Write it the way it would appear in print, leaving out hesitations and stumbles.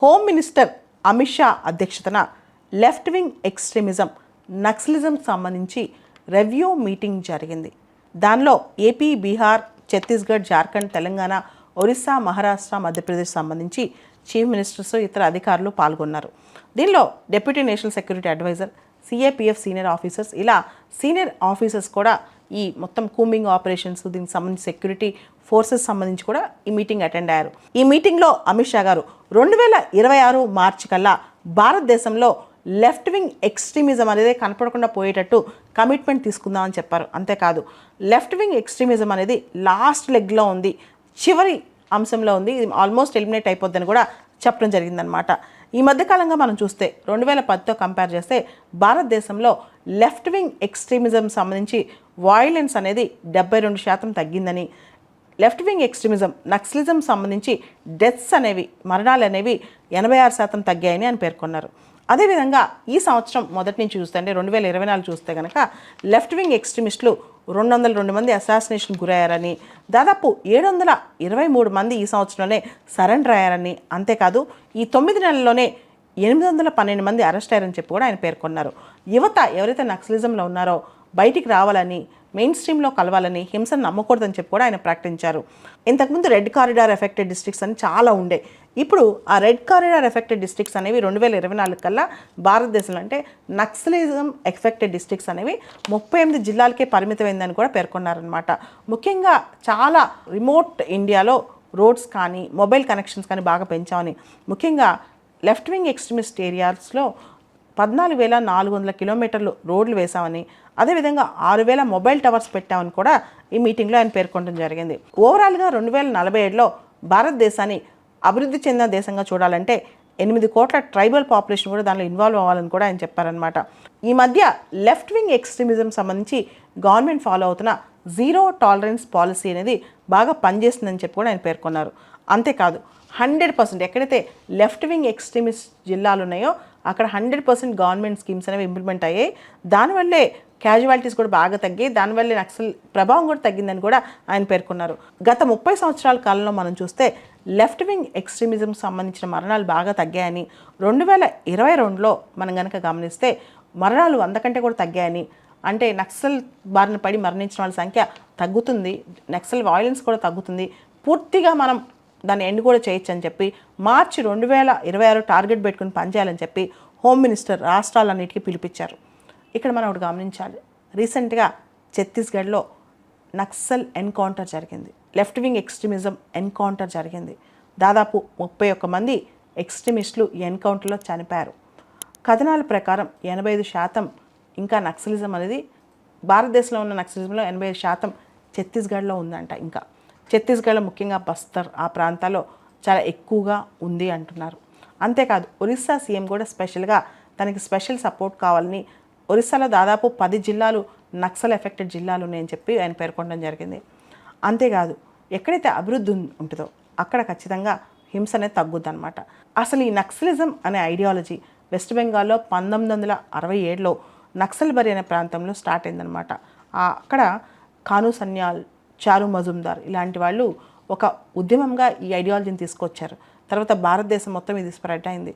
Home minister Amit Shah అధ్యక్షతన left wing extremism Naxalism సంబంధించి review meeting జరిగింది. దానిలో ఏపీ, బీహార్, ఛత్తీస్గఢ్, జార్ఖండ్, తెలంగాణ, ఒరిస్సా, మహారాష్ట్ర, మధ్యప్రదేశ్ సంబంధించి చీఫ్ మినిస్టర్స్, ఇతర అధికారులు పాల్గొన్నారు. దీనిలో deputy national security adviser, CAPF senior officers, ఇలా సీనియర్ ఆఫీసర్స్ కూడా ఈ మొత్తం కూంబింగ్ ఆపరేషన్స్, దీనికి సంబంధించి సెక్యూరిటీ ఫోర్సెస్ సంబంధించి కూడా ఈ మీటింగ్ అటెండ్ అయ్యారు. ఈ మీటింగ్లో అమిత్ షా గారు 2026 మార్చి కల్లా భారతదేశంలో లెఫ్ట్ వింగ్ ఎక్స్ట్రీమిజం అనేది కనపడకుండా పోయేటట్టు కమిట్మెంట్ తీసుకుందామని చెప్పారు. అంతేకాదు లెఫ్ట్ వింగ్ ఎక్స్ట్రీమిజం అనేది లాస్ట్ లెగ్లో ఉంది, చివరి అంశంలో ఉంది, ఇది ఆల్మోస్ట్ ఎలిమినేట్ అయిపోద్దని కూడా చెప్పడం జరిగిందనమాట. ఈ మధ్యకాలంగా మనం చూస్తే 2010తో కంపేర్ చేస్తే భారతదేశంలో లెఫ్ట్ వింగ్ ఎక్స్ట్రీమిజం సంబంధించి వాయిలెన్స్ అనేది 72% తగ్గిందని, లెఫ్ట్ వింగ్ ఎక్స్ట్రీమిజం నక్సలిజం సంబంధించి డెత్స్ అనేవి, మరణాలు అనేవి 86% తగ్గాయని అని పేర్కొన్నారు. అదేవిధంగా ఈ సంవత్సరం మొదటి నుంచి చూస్తే అంటే 2024 చూస్తే కనుక లెఫ్ట్ వింగ్ ఎక్స్ట్రీమిస్టులు 202 మంది అసాసినేషన్ గురయ్యారని, దాదాపు 723 మంది ఈ సంవత్సరంలోనే సరెండర్ అయ్యారని, అంతేకాదు ఈ 9 నెలల్లోనే 812 మంది అరెస్ట్ అయ్యారని చెప్పి కూడా ఆయన పేర్కొన్నారు. యువత ఎవరైతే నక్సలిజంలో ఉన్నారో బయటికి రావాలని, మెయిన్ స్ట్రీమ్లో కలవాలని, హింసను నమ్మకూడదని చెప్పి కూడా ఆయన ప్రకటించారు. ఇంతకుముందు రెడ్ కారిడార్ ఎఫెక్టెడ్ డిస్ట్రిక్ట్స్ అని చాలా ఉండే. ఇప్పుడు ఆ రెడ్ కారిడార్ ఎఫెక్టెడ్ డిస్ట్రిక్ట్స్ అనేవి 2024 కల్లా భారతదేశంలో అంటే నక్సలిజం ఎఫెక్టెడ్ డిస్ట్రిక్ట్స్ అనేవి 38 జిల్లాలకే పరిమితమైందని కూడా పేర్కొన్నారనమాట. ముఖ్యంగా చాలా రిమోట్ ఇండియాలో రోడ్స్ కానీ, మొబైల్ కనెక్షన్స్ కానీ బాగా పెంచామని, ముఖ్యంగా లెఫ్ట్ వింగ్ ఎక్స్ట్రీమిస్ట్ ఏరియాస్లో 14,400 కిలోమీటర్లు రోడ్లు వేశామని, అదేవిధంగా 6,000 మొబైల్ టవర్స్ పెట్టామని కూడా ఈ మీటింగ్లో ఆయన పేర్కొనడం జరిగింది. ఓవరాల్గా 2047లో భారతదేశాన్ని అభివృద్ధి చెందిన దేశంగా చూడాలంటే 8 కోట్ల ట్రైబల్ పాపులేషన్ కూడా దానిలో ఇన్వాల్వ్ అవ్వాలని కూడా ఆయన చెప్పారనమాట. ఈ మధ్య లెఫ్ట్ వింగ్ ఎక్స్ట్రీమిజం సంబంధించి గవర్నమెంట్ ఫాలో అవుతున్న జీరో టాలరెన్స్ పాలసీ అనేది బాగా పనిచేస్తుందని చెప్పి కూడా ఆయన పేర్కొన్నారు. అంతేకాదు 100% ఎక్కడైతే లెఫ్ట్ వింగ్ ఎక్స్ట్రీమిస్ట్ జిల్లాలు ఉన్నాయో అక్కడ 100% గవర్నమెంట్ స్కీమ్స్ అనేవి ఇంప్లిమెంట్ అయ్యాయి. దానివల్లే క్యాజువాలిటీస్ కూడా బాగా తగ్గాయి, దానివల్లే నక్సల్ ప్రభావం కూడా తగ్గిందని కూడా ఆయన పేర్కొన్నారు. గత 30 సంవత్సరాల కాలంలో మనం చూస్తే లెఫ్ట్ వింగ్ ఎక్స్ట్రీమిజం సంబంధించిన మరణాలు బాగా తగ్గాయని, 2022లో మనం కనుక గమనిస్తే మరణాలు 100 కంటే కూడా తగ్గాయని, అంటే నక్సల్ బారిన పడి మరణించిన వాళ్ళ సంఖ్య తగ్గుతుంది, నక్సల్ వాయిలెన్స్ కూడా తగ్గుతుంది, పూర్తిగా మనం దాన్ని ఎండ్ కూడా చేయొచ్చు అని చెప్పి మార్చి 2026 టార్గెట్ పెట్టుకుని పనిచేయాలని చెప్పి హోమ్ మినిస్టర్ రాష్ట్రాలన్నిటికీ పిలిపించారు. ఇక్కడ మనం ఒకటి గమనించాలి, రీసెంట్గా ఛత్తీస్గఢ్లో నక్సల్ ఎన్కౌంటర్ జరిగింది, లెఫ్ట్ వింగ్ ఎక్స్ట్రీమిజం ఎన్కౌంటర్ జరిగింది. దాదాపు 31 మంది ఎక్స్ట్రీమిస్టులు ఈ ఎన్కౌంటర్లో చనిపోయారు. కథనాల ప్రకారం 85% ఇంకా నక్సలిజం అనేది భారతదేశంలో ఉన్న నక్సలిజంలో 85% ఛత్తీస్గఢ్లో ఉందంట. ఇంకా ఛత్తీస్గఢ్లో ముఖ్యంగా బస్తర్ ఆ ప్రాంతాల్లో చాలా ఎక్కువగా ఉంది అంటున్నారు. అంతేకాదు ఒరిస్సా సీఎం కూడా స్పెషల్గా తనకి స్పెషల్ సపోర్ట్ కావాలని, ఒరిస్సాలో దాదాపు 10 జిల్లాలు నక్సల్ ఎఫెక్టెడ్ జిల్లాలు ఉన్నాయని చెప్పి ఆయన పేర్కొనడం జరిగింది. అంతేకాదు ఎక్కడైతే అభివృద్ధి ఉంటుందో అక్కడ ఖచ్చితంగా హింస అనేది తగ్గుద్ది అనమాట. అసలు ఈ నక్సలిజం అనే ఐడియాలజీ వెస్ట్ బెంగాల్లో 1967లో నక్సల్బరీ అనే ప్రాంతంలో స్టార్ట్ అయిందనమాట. అక్కడ కాను సన్యాల్, చారు మజుందార్ ఇలాంటి వాళ్ళు ఒక ఉద్యమంగా ఈ ఐడియాలజీని తీసుకొచ్చారు. తర్వాత భారతదేశం మొత్తం ఇది స్ప్రెడ్ అయింది.